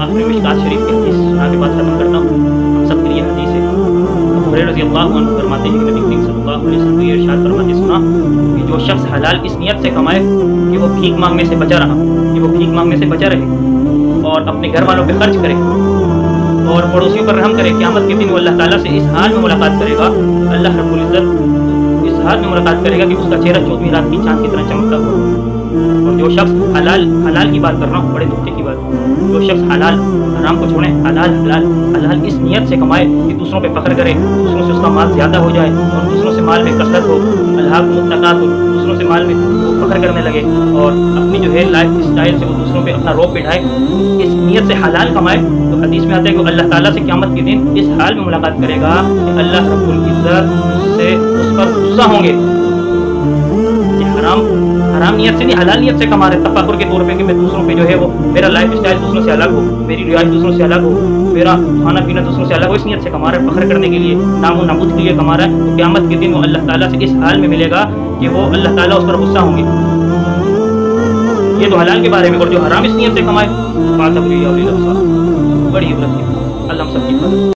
आखिरी मिशकात शरीफ की हदीस सुना के बाद खत्म करता हूँ। हम सब के लिए हदीस है। अबू हुरैरा रज़ी अल्लाहु अन्हु फरमाते हैं कि नबी करीम सल्लल्लाहु अलैहि वसल्लम ये इरशाद फरमाते सुना कि जो शख्स हलाल इस नियत से कमाए कि वो भीख मांगने से बचा रहा, कि वो भीख मांगने से बचा रहे और अपने घर वालों पे खर्च करे और पड़ोसियों पर रहम करे, क़यामत के दिन वो अल्लाह ताला से इस हाल में मुलाकात करेगा, अल्लाह रब्बुल इज़्ज़त इस हाल में मुलाकात करेगा कि उसका चेहरा 14वीं रात की चाँद की तरह चमकता हुआ। और जो शख्स हलाल की बात कर रहा हूँ, बड़े नुक्ते की बात, जो शख्स हलाल हराम को छोड़े, हलाल इस नियत से कमाए कि दूसरों पे फख्र करे, दूसरों से उसका माल ज़्यादा हो जाए और दूसरों से माल में कसरत हो, अल्हाकुमुत तकासुर, दूसरों से माल में वो फख्र करने लगे और अपनी जो है लाइफ स्टाइल से वो दूसरों पे अपना रोब बिठाए, इस नियत से हलाल कमाए, तो हदीस में आता है कि अल्लाह ताला से क़यामत के दिन इस हाल में मुलाकात करेगा कि अल्लाह रब्बुल इज़्ज़त उससे उस पर गुस्सा होंगे। हराम नियत से नहीं, हलाल नियत से कमा रहे, तफाकुर के तौर पे कि मैं दूसरों पे जो है वो मेरा लाइफ स्टाइल दूसरों से अलग हो, मेरी रिवाज दूसरों से अलग हो, मेरा खाना पीना दूसरों से अलग हो, इस नियत से कमा रहा है, फख्र करने के लिए, नामो नमूद के लिए कमा रहा है, तो क़यामत के दिन वो अल्लाह ताला से इस हाल में मिलेगा कि वो अल्लाह ताला उस पर गुस्सा होंगे। ये तो हलाल के बारे में। और जो हराम इस नियत से कमाए, बड़ी इबरत की, अल्लाह हम सब की